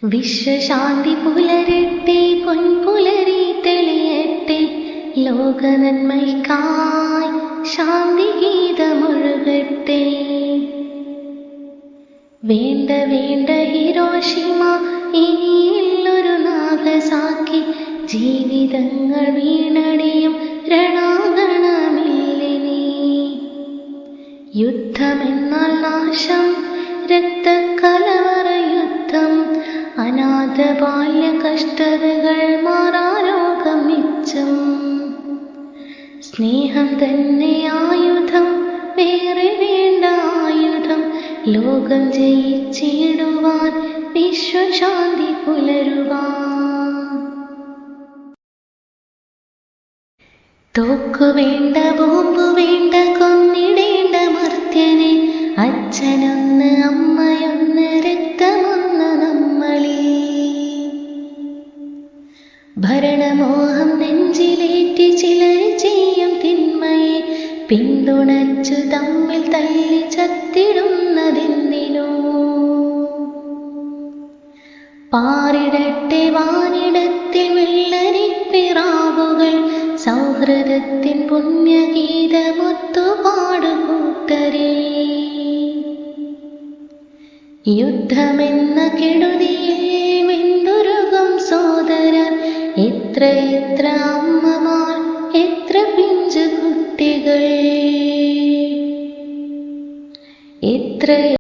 വിശ്വശാന്തി പുലരട്ടെ, പൊൻപുലരി തെളിയട്ടെ, ലോകനന്മയ്ക്കായി ശാന്തി ഗീതമൊഴുകട്ടെ. വേണ്ട വേണ്ട Hiroshima ഇനിയുള്ളൊരു Nagasaki, ജീവിതങ്ങൾ വീണടിയും രണാങ്കണമില്ലിനി. യുദ്ധമെന്നാൽ നാശം, രക്തക്കലവറ യുദ്ധം, അനാഥ ബാല്യ കഷ്ടതകൾ, മാറാരോഗം മിച്ചം. സ്നേഹം തന്നെ ആയുധം, വേറെ വേണ്ട ആയുധം, ലോകം ജയിച്ചിടുവാൻ, വിശ്വശാന്തി പുലരുവാൻ. തോക്കു വേണ്ട, ബോംബു വേണ്ട, കൊന്നിടേണ്ട മർത്യനെ, അച്ഛനൊന്ന് അമ്മയൊന്ന് രക്തമൊന്ന് നമ്മളിൽ. ഭരണമോഹം നെഞ്ചിലേറ്റി ചിലർ ചെയ്യും തിന്മയെ, പിന്തുണച്ചു തമ്മിൽ തല്ലി ചത്തിടുന്നതെന്തിനോ. പാറിടട്ടെ വാനിടത്തിൽ വെള്ളരിപ്പിറാവുകൾ, സൗഹൃദത്തിൻ പുണ്യഗീതമൊത്തുപാടുകൂട്ടരേ. യുദ്ധമെന്ന കെടുതിയിൽ വെന്തുരുകും സോദരർ, എത്ര എത്ര അമ്മമാർ, എത്ര പിഞ്ചു കുട്ടികൾ, എത്ര